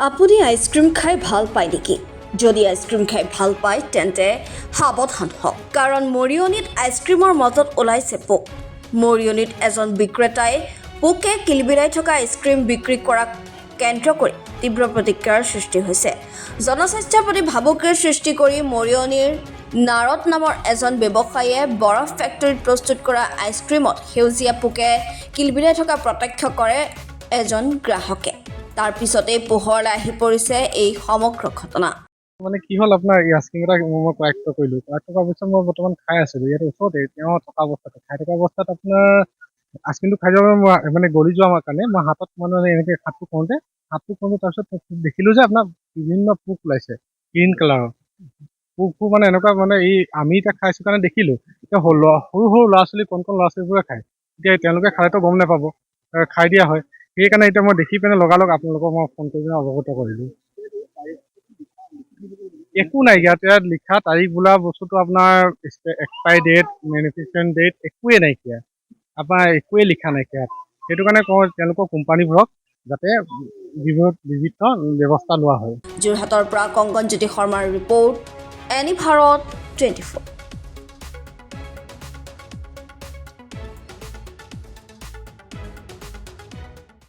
আপুনি আইচক্ৰীম খাই ভাল পায় নেকি? যদি আইচক্ৰীম খাই ভাল পায় তেন্তে সাৱধান হওক, কাৰণ মৰিয়নিত আইচক্ৰীমৰ মাজত ওলাইছে পোক। মৰিয়নিত এজন বিক্ৰেতাই পোকে কিলবিলাই থকা আইচক্ৰীম বিক্ৰী কৰাক কেন্দ্ৰ কৰি তীব্ৰ প্ৰতিক্ৰিয়াৰ সৃষ্টি হৈছে। জনস্বাস্থ্যৰ প্ৰতি ভাবুকিৰ সৃষ্টি কৰি মৰিয়নিৰ নাৰদ নামৰ এজন ব্যৱসায়ীয়ে বৰফ ফেক্টৰীত প্ৰস্তুত কৰা আইচক্ৰীমত সেউজীয়া পোকে কিলবিলাই থকা প্ৰত্যক্ষ কৰে এজন গ্ৰাহকে। তাৰ পিছতে পোহৰলৈ আহি পৰিছে এই সমগ্ৰ ঘটনা। মানে কি হ'ল আপোনাৰ এই আইচক্ৰীম এটা মই ক্ৰায়ত্ব কৰিলোঁ। ক্ৰায়ত্ব কৰাৰ পিছত মই বৰ্তমান খাই আছিলোঁ। ইয়াত ওচৰতে তেওঁ থকা খাই থকা অৱস্থাত আপোনাৰ আইচক্ৰীমটো খাই যাব মানে গলি যোৱাৰ কাৰণে মই হাতত মানে এনেকৈ হাতটো কৰোঁতে তাৰপিছত দেখিলোঁ যে আপোনাৰ বিভিন্ন পোক ওলাইছে গ্ৰীণ কালাৰৰ। পোকবোৰ মানে এনেকুৱা মানে এই আমি এতিয়া খাইছোঁ কাৰণে দেখিলোঁ। এতিয়া সৰু সৰু ল'ৰা ছোৱালী কণ ল'ৰা ছোৱালীবোৰে খায়। এতিয়া তেওঁলোকে খালেতো গম নাপাব, খাই দিয়া হয়। সেইকাৰণে এতিয়া মই দেখি পিনে লগালগ আপোনালোকক মই ফোন কৰি পিনে অৱগত কৰিলোঁ। একো নাই ইয়াত লিখা তাৰিখ বোলা বস্তুটো আপোনাৰ এক্সপায়াৰী ডেট, মেনুফেকচাৰিং ডেট একোৱেই নাইকিয়া। আপোনাৰ একোৱেই লিখা নাইকিয়া। সেইটো কাৰণে কওঁ তেওঁলোকৰ কোম্পানীবোৰক যাতে বিভিন্ন ব্যৱস্থা লোৱা হয়। যোৰহাটৰ পৰা কংকনজ্যোতি শৰ্মাৰ ৰিপৰ্ট, এনি ভাৰত 24।